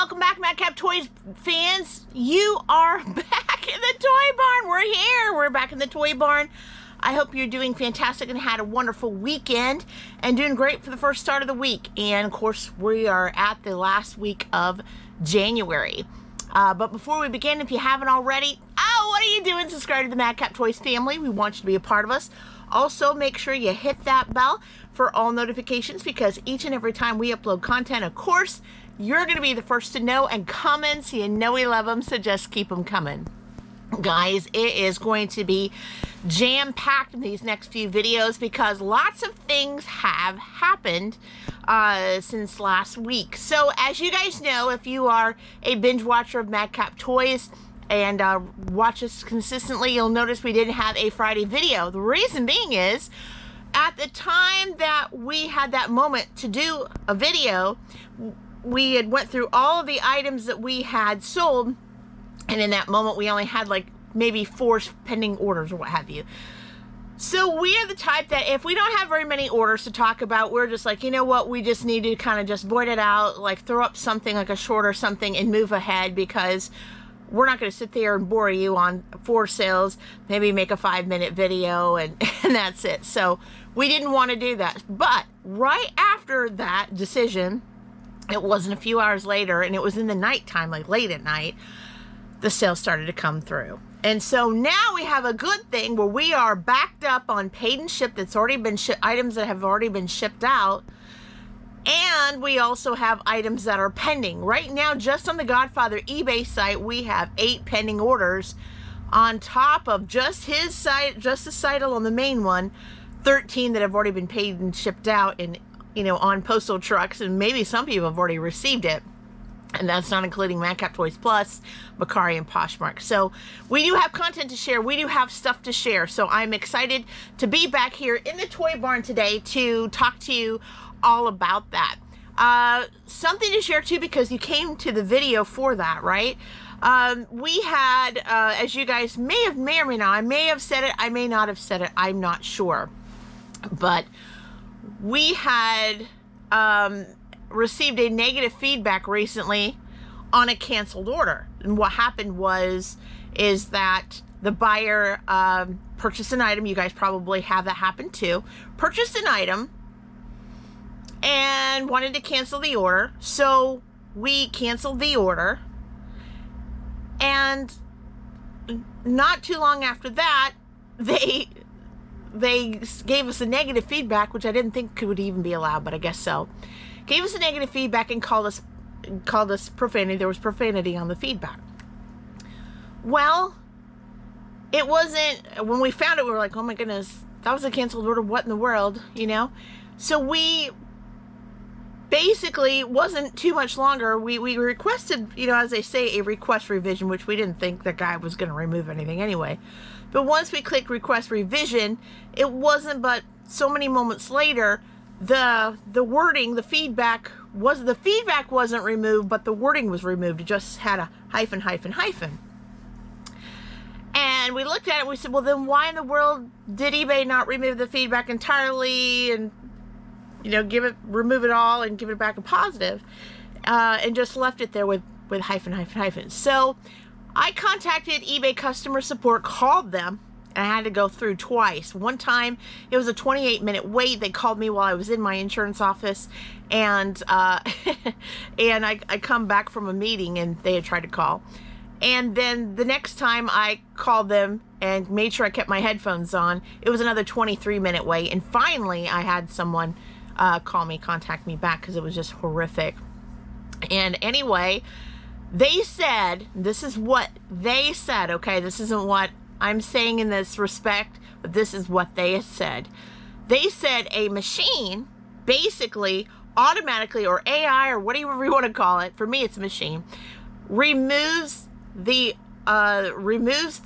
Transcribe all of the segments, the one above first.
welcome back, Madcap Toys fans. You are back in the toy barn. We're here. We're back in the toy barn. I hope you're doing fantastic and had a wonderful weekend and doing great for the first start of the week. And of course, we are at the last week of January. But before we begin, if you haven't already, what are you doing? Subscribe to the Madcap Toys family. We want you to be a part of us. Also, make sure you hit that bell for all notifications, because each and every time we upload content, of course, you're going to be the first to know and comment, so you know we love them, so just keep them coming. Guys, it is going to be jam-packed in these next few videos because lots of things have happened since last week. So, as you guys know, if you are a binge watcher of Madcap Toys and watch us consistently, you'll notice we didn't have a Friday video. The reason being is, at the time that we had that moment to do a video, we had went through all of the items that we had sold, and in that moment we only had like maybe 4 pending orders or what have you. So we are the type that if we don't have very many orders to talk about, we're just like, you know what, we just need to kind of just void it out, like throw up something like a short or something and move ahead, because we're not going to sit there and bore you on 4 sales, maybe make a 5-minute video and that's it. So we didn't want to do that. But right after that decision, it wasn't a few hours later, and it was in the nighttime, like late at night, the sales started to come through. And so now we have a good thing where we are backed up on paid and shipped that's already been items that have already been shipped out. And we also have items that are pending. Right now, just on the Godfather eBay site, we have 8 pending orders on top of just his site, just the site on the main one, 13 that have already been paid and shipped out and, you know, on postal trucks, and maybe some people have already received it. And that's not including Madcap Toys Plus, Macari, and Poshmark. So we do have content to share. We do have stuff to share. So I'm excited to be back here in the toy barn today to talk to you all about that. Something to share too, because you came to the video for that, right? We had, as you guys may or may not, I may have said it, I may not have said it, I'm not sure. But we had received a negative feedback recently on a canceled order. And what happened is that the buyer purchased an item. You guys probably have that happen too. Purchased an item and wanted to cancel the order. So we canceled the order. And not too long after that, they gave us a negative feedback, which I didn't think would even be allowed, but I guess so. Gave us a negative feedback and called us profanity. There was profanity on the feedback. Well, it wasn't, when we found it, we were like, oh my goodness, that was a canceled order. What in the world, you know? So we basically, wasn't too much longer. We requested, you know, as they say, a request revision, which we didn't think the guy was going to remove anything anyway. But once we clicked request revision, it wasn't but so many moments later, the wording, the feedback wasn't removed, but the wording was removed. It just had a hyphen, hyphen, hyphen. And we looked at it and we said, well, then why in the world did eBay not remove the feedback entirely and, you know, remove it all and give it back a positive, and just left it there with hyphen, hyphen, hyphen. So I contacted eBay customer support, called them, and I had to go through twice. One time, it was a 28-minute wait. They called me while I was in my insurance office, and and I come back from a meeting, and they had tried to call. And then the next time I called them and made sure I kept my headphones on, it was another 23-minute wait. And finally, I had someone contact me back, because it was just horrific. And anyway, they said, this is what they said, okay? This isn't what I'm saying in this respect, but this is what they said. They said a machine basically automatically, or AI, or whatever you want to call it, for me it's a machine, removes the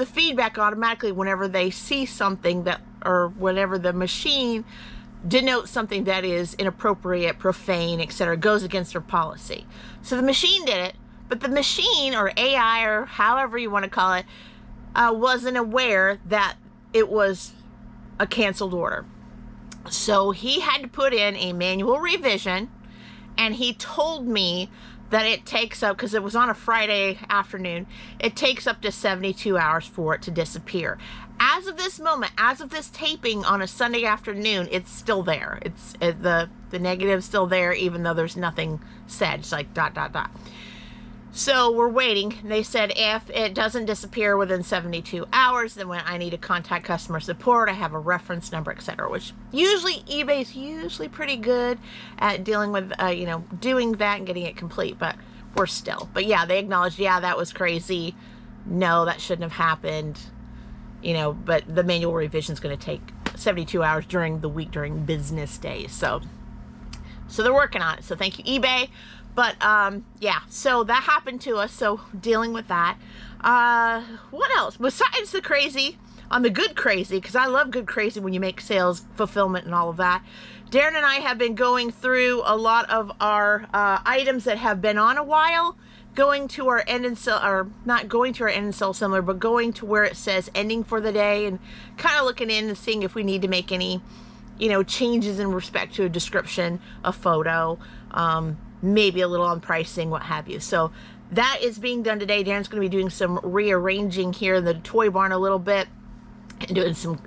feedback automatically whenever they see something that, or whenever the machine denotes something that is inappropriate, profane, etc., goes against their policy. So the machine did it, but the machine, or AI, or however you want to call it, wasn't aware that it was a canceled order. So he had to put in a manual revision, and he told me that it takes up, because it was on a Friday afternoon, it takes up to 72 hours for it to disappear. As of this moment, as of this taping on a Sunday afternoon, it's still there. The negative's still there, even though there's nothing said. It's like ... So we're waiting. They said if it doesn't disappear within 72 hours, then when I need to contact customer support, I have a reference number, etc. Which usually eBay's usually pretty good at dealing with, you know, doing that and getting it complete. But we're still. But yeah, they acknowledged, yeah, that was crazy. No, that shouldn't have happened. You know, but the manual revision is going to take 72 hours during the week, during business days. So they're working on it. So thank you, eBay. But, yeah, so that happened to us, so dealing with that. What else? Besides the crazy, on the good crazy, because I love good crazy when you make sales, fulfillment, and all of that, Daren and I have been going through a lot of our items that have been on a while, going to our end and sell, or not going to our end and sell similar, but going to where it says ending for the day, and kind of looking in and seeing if we need to make any, you know, changes in respect to a description, a photo, maybe a little on pricing, what have you. So that is being done today. Daren's going to be doing some rearranging here in the toy barn a little bit, and doing some,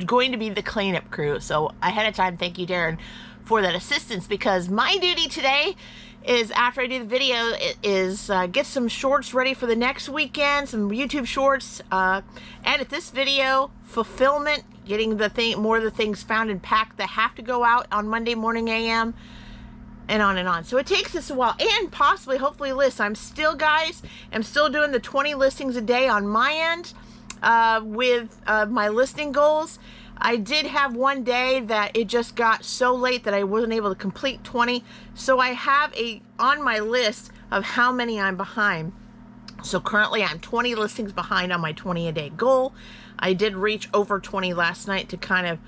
going to be the cleanup crew. So ahead of time, thank you, Daren, for that assistance, because my duty today is, after I do the video, is get some shorts ready for the next weekend, some YouTube shorts, edit this video, fulfillment, getting the more of the things found and packed that have to go out on Monday morning AM, and on and on. So it takes us a while, and possibly, hopefully, lists. I'm still, guys, I'm still doing the 20 listings a day on my end with my listing goals. I did have one day that it just got so late that I wasn't able to complete 20. So I have on my list of how many I'm behind. So currently I'm 20 listings behind on my 20 a day goal. I did reach over 20 last night to kind of,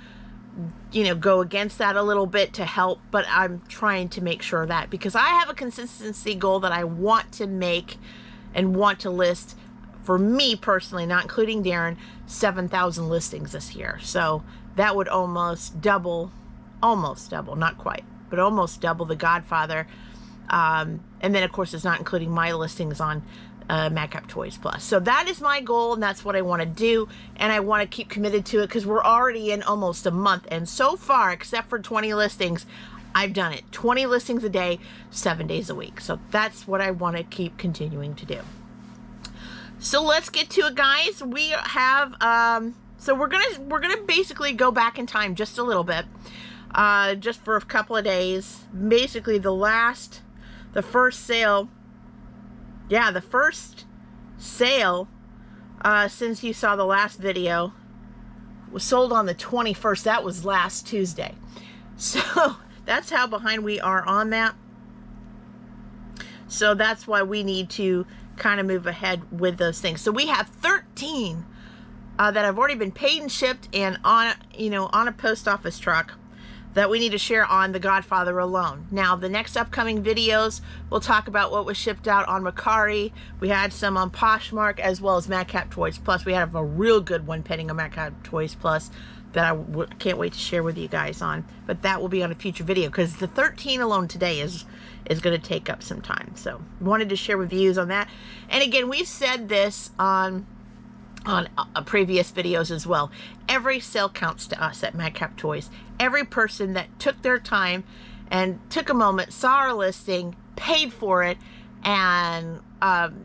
you know, go against that a little bit to help, but I'm trying to make sure that, because I have a consistency goal that I want to make and want to list, for me personally, not including Daren, 7,000 listings this year. So that would almost double, not quite, but almost double the Godfather. And then of course it's not including my listings on Madcap Toys Plus. So that is my goal, and that's what I want to do, and I want to keep committed to it, because we're already in almost a month, and so far, except for 20 listings, I've done it. 20 listings a day, 7 days a week. So that's what I want to keep continuing to do. So let's get to it, guys. We have so we're gonna basically go back in time just a little bit, just for a couple of days. Basically the first sale. Yeah, the first sale since you saw the last video was sold on the 21st. That was last Tuesday. So that's how behind we are on that. So that's why we need to kind of move ahead with those things. So we have 13 that have already been paid and shipped, and on, you know, on a post office truck, that we need to share on the Godfather alone. Now, the next upcoming videos, we'll talk about what was shipped out on Macari. We had some on Poshmark, as well as Madcap Toys Plus. We have a real good one pending on Madcap Toys Plus that I can't wait to share with you guys on. But that will be on a future video, because the 13 alone today is going to take up some time. So wanted to share with views on that. And again, we've said this on previous videos as well. Every sale counts to us at Madcap Toys. Every person that took their time and took a moment, saw our listing, paid for it, and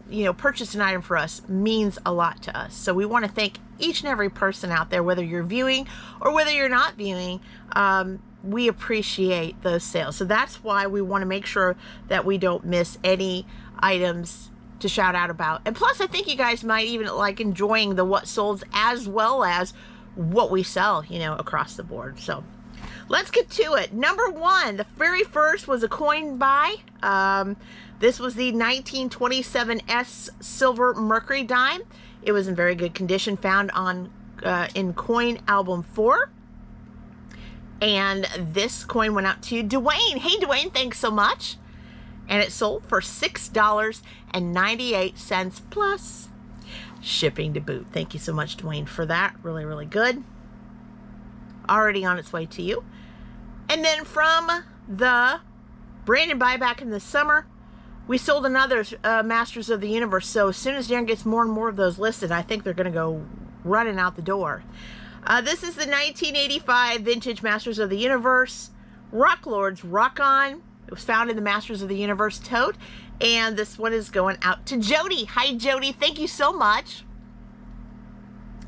you know, purchased an item for us, means a lot to us. So we want to thank each and every person out there, whether you're viewing or whether you're not viewing. We appreciate those sales. So that's why we want to make sure that we don't miss any items to shout out about. And plus, I think you guys might even like enjoying the what solds as well as what we sell, you know, across the board. So let's get to it. Number one, the very first was a coin buy. This was the 1927S silver mercury dime. It was in very good condition, found on in coin album 4. And this coin went out to Dwayne. Hey Dwayne, thanks so much. And it sold for $6.98 plus shipping to boot. Thank you so much, Dwayne, for that. Really, really good. Already on its way to you. And then from the Brandon buyback in the summer, We sold another Masters of the Universe, so as soon as Daren gets more and more of those listed, I think they're going to go running out the door. This is the 1985 vintage Masters of the Universe Rock Lords Rock On. It was found in the Masters of the Universe tote, and this one is going out to Jody. Hi, Jody. Thank you so much.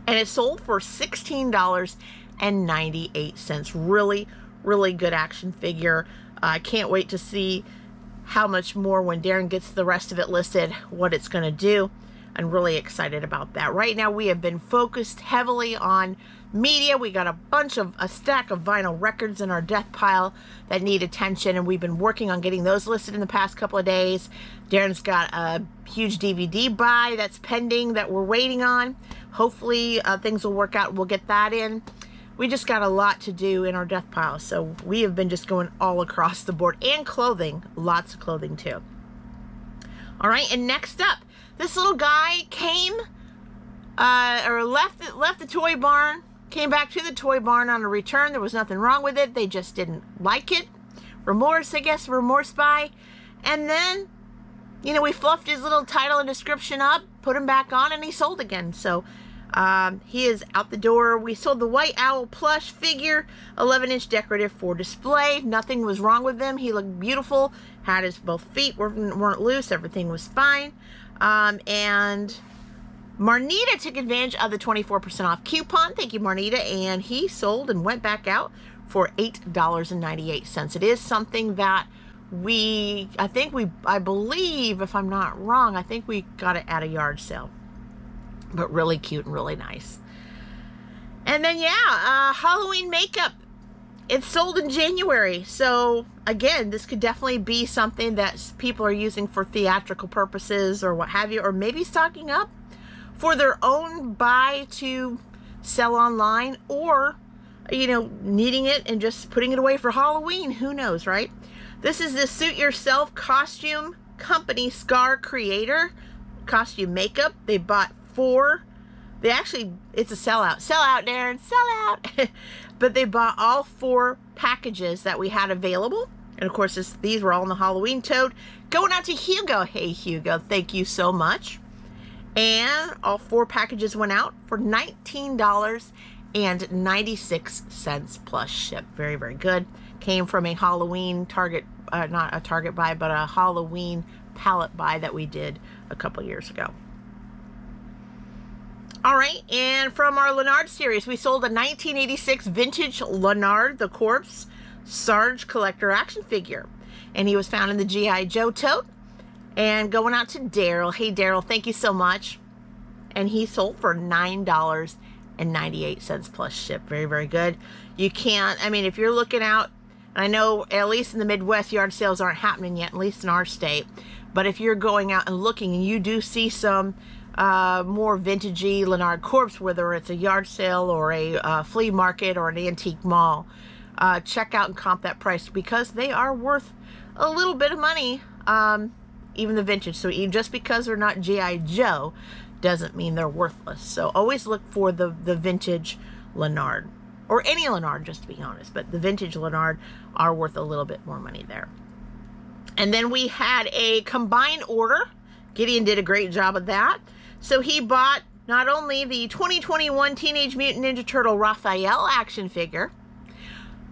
And it sold for $16.98. Really, really good action figure. I can't wait to see how much more when Daren gets the rest of it listed, what it's going to do. I'm really excited about that. Right now we have been focused heavily on media. We got a stack of vinyl records in our death pile that need attention, and we've been working on getting those listed in the past couple of days. Daren's got a huge DVD buy that's pending that we're waiting on. Hopefully things will work out. We'll get that in. We just got a lot to do in our death pile, so we have been just going all across the board. And clothing, lots of clothing too. All right, and next up, this little guy came or left the toy barn, came back to the toy barn on a return. There was nothing wrong with it. They just didn't like it. Remorse, I guess, remorse buy. And then, you know, we fluffed his little title and description up, put him back on, and he sold again. So he is out the door. We sold the White Owl plush figure, 11-inch decorative for display. Nothing was wrong with him. He looked beautiful. Had his both feet weren't loose. Everything was fine. And Marnita took advantage of the 24% off coupon. Thank you, Marnita. And he sold and went back out for $8.98. It is something that I believe, if I'm not wrong, I think we got it at a yard sale. But really cute and really nice. And then, yeah, Halloween makeup. It's sold in January. So, again, this could definitely be something that people are using for theatrical purposes or what have you. Or maybe stocking up for their own buy to sell online. Or, you know, needing it and just putting it away for Halloween. Who knows, right? This is the Suit Yourself Costume Company Scar Creator costume makeup. They bought 4. It's a sellout. Sellout, Daren. Sellout. But they bought all 4 packages that we had available. And of course, these were all in the Halloween tote. Going out to Hugo. Hey, Hugo. Thank you so much. And all 4 packages went out for $19.96 plus ship. Very, very good. Came from a Halloween Target, not a Target buy, but a Halloween pallet buy that we did a couple years ago. All right, and from our Leonard series, we sold a 1986 vintage Leonard the Corpse Sarge collector action figure. And he was found in the G.I. Joe tote. And going out to Daryl. Hey, Daryl, thank you so much. And he sold for $9.98 plus ship. Very, very good. You can't, I mean, if you're looking out, I know at least in the Midwest, yard sales aren't happening yet, at least in our state. But if you're going out and looking and you do see some more vintagey Leonard Corpse, whether it's a yard sale or a flea market or an antique mall, check out and comp that price because they are worth a little bit of money, even the vintage. So just because they're not G.I. Joe doesn't mean they're worthless. So always look for the vintage Leonard, or any Leonard, just to be honest, but the vintage Leonard are worth a little bit more money there. And then we had a combined order. Gideon did a great job of that. So he bought not only the 2021 Teenage Mutant Ninja Turtle Raphael action figure,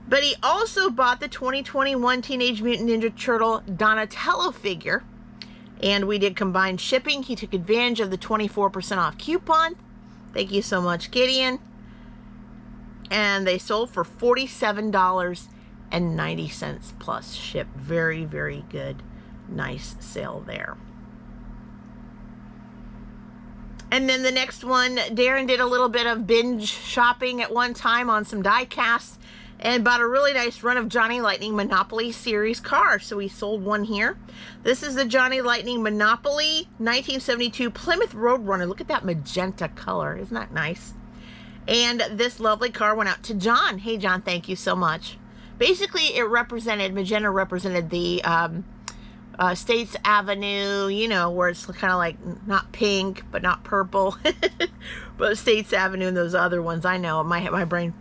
but he also bought the 2021 Teenage Mutant Ninja Turtle Donatello figure. And we did combined shipping. He took advantage of the 24% off coupon. Thank you so much, Gideon. And they sold for $47.90 plus ship. Very, very good. Nice sale there. And then the next one, Daren did a little bit of binge shopping at one time on some die casts and bought a really nice run of Johnny Lightning Monopoly series cars. So we sold one here. This is the Johnny Lightning Monopoly 1972 Plymouth Roadrunner. Look at that magenta color. Isn't that nice? And this lovely car went out to John. Hey, John, thank you so much. Basically, magenta represented the States Avenue, you know, where it's kind of like not pink, but not purple. But States Avenue and those other ones, I know, my brain,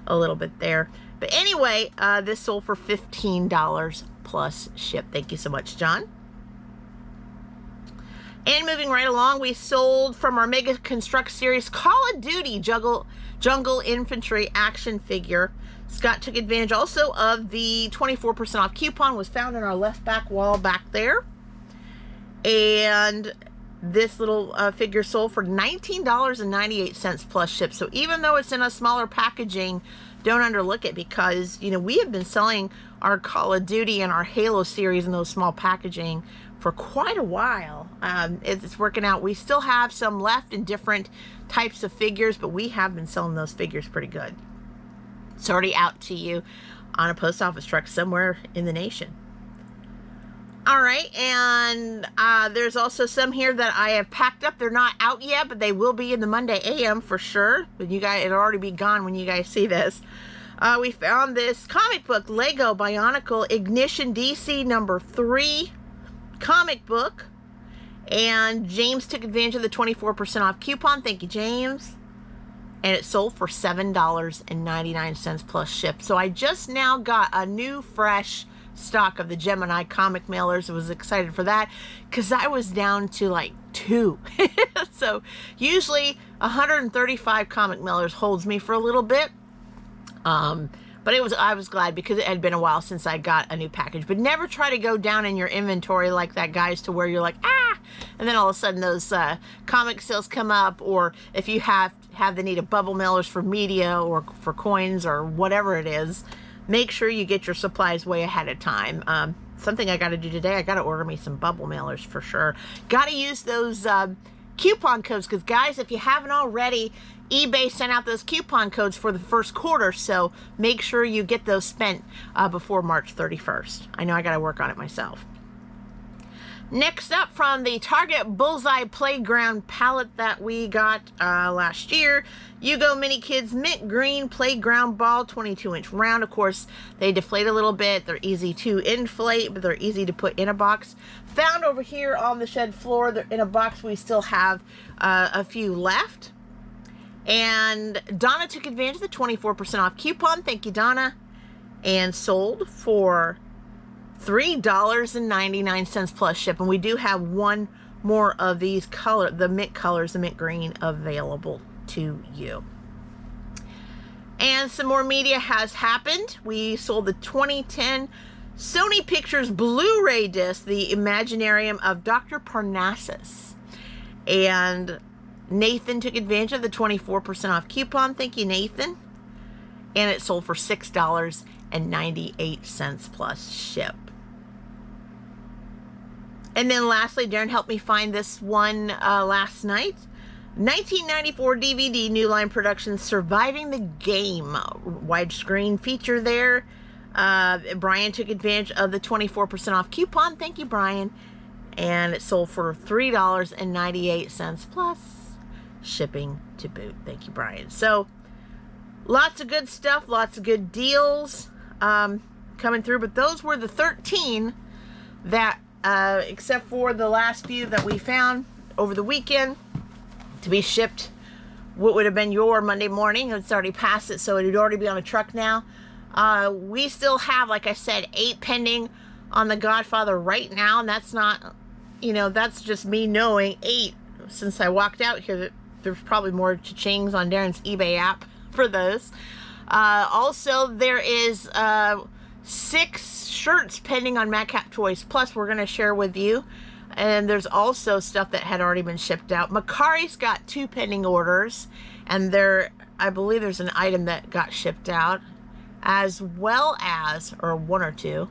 a little bit there. But anyway, this sold for $15 plus ship. Thank you so much, John. And moving right along, we sold from our Mega Construct series Call of Duty Jungle Infantry action figure. Scott took advantage also of the 24% off coupon, was found in our left back wall back there. And this little figure sold for $19.98 plus ship. So even though it's in a smaller packaging, don't underlook it, because, you know, we have been selling our Call of Duty and our Halo series in those small packaging for quite a while. It's working out. We still have some left in different types of figures, but we have been selling those figures pretty good. It's already out to you on a post office truck somewhere in the nation. All right, and there's also some here that I have packed up. They're not out yet, but they will be in the Monday AM for sure. But you guys, it'll already be gone when you guys see this. We found this comic book, Lego Bionicle Ignition DC number 3 comic book, and James took advantage of the 24% off coupon. Thank you, James. And it sold for $7.99 plus ship. So I just now got a new fresh stock of the Gemini comic mailers. I was excited for that because I was down to like 2. So usually 135 comic mailers holds me for a little bit. But I was glad because it had been a while since I got a new package. But never try to go down in your inventory like that, guys, to where you're like, ah, and then all of a sudden those comic sales come up, or if you have the need of bubble mailers for media or for coins or whatever it is, make sure you get your supplies way ahead of time. Something I got to do today, I got to order me some bubble mailers for sure. Got to use those coupon codes, because guys, if you haven't already, eBay sent out those coupon codes for the first quarter, so make sure you get those spent before March 31st. I know I got to work on it myself. Next up, from the Target Bullseye Playground palette that we got last year, Yugo Mini Kids Mint Green Playground Ball, 22-inch round. Of course, they deflate a little bit. They're easy to inflate, but they're easy to put in a box. Found over here on the shed floor. They're in a box. We still have a few left. And Donna took advantage of the 24% off coupon. Thank you, Donna. And sold for $3.99 plus ship. And we do have one more of these the mint colors, the mint green, available to you. And some more media has happened. We sold the 2010 Sony Pictures Blu-ray disc, The Imaginarium of Dr. Parnassus. And Nathan took advantage of the 24% off coupon. Thank you, Nathan. And it sold for $6.98 plus ship. And then lastly, Daren helped me find this one last night. 1994 DVD New Line Productions Surviving the Game. Widescreen feature there. Brian took advantage of the 24% off coupon. Thank you, Brian. And it sold for $3.98 plus shipping to boot. Thank you, Brian. So lots of good stuff, lots of good deals coming through. But those were the 13 that, except for the last few that we found over the weekend to be shipped, what would have been your Monday morning. It's already past it, so it would already be on a truck now. We still have, like I said, 8 pending on the Godfather right now, and that's not, you know, that's just me knowing 8 since I walked out here. There's probably more cha-chings on Daren's eBay app for those. Also, there is 6 shirts pending on Madcap Toys Plus we're going to share with you. And there's also stuff that had already been shipped out. Makari's got 2 pending orders, and I believe there's an item that got shipped out, as well as, or 1 or 2.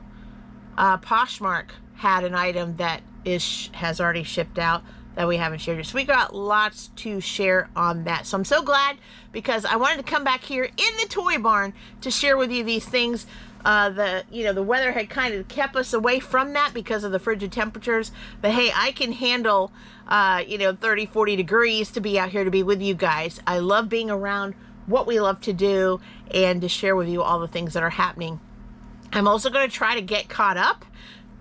Poshmark had an item that has already shipped out that we haven't shared. So we got lots to share on that. So I'm so glad, because I wanted to come back here in the toy barn to share with you these things. The weather had kind of kept us away from that because of the frigid temperatures. But hey, I can handle 30, 40 degrees to be out here to be with you guys. I love being around what we love to do and to share with you all the things that are happening. I'm also going to try to get caught up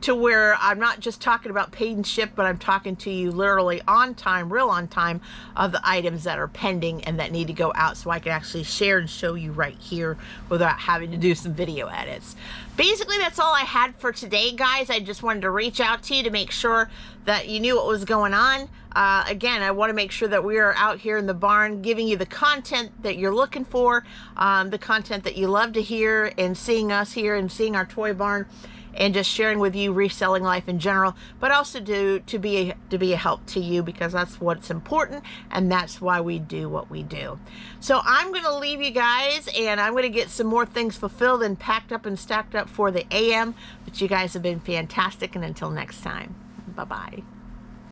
to where I'm not just talking about paid and shipped, but I'm talking to you literally on time, real on time, of the items that are pending and that need to go out, so I can actually share and show you right here without having to do some video edits. Basically, that's all I had for today, guys. I just wanted to reach out to you to make sure that you knew what was going on. Again, I want to make sure that we are out here in the barn giving you the content that you're looking for, the content that you love to hear, and seeing us here and seeing our toy barn, and just sharing with you reselling life in general, but also to be a help to you, because that's what's important, and that's why we do what we do. So I'm going to leave you guys, and I'm going to get some more things fulfilled and packed up and stacked up for the AM. But you guys have been fantastic, and until next time, bye-bye.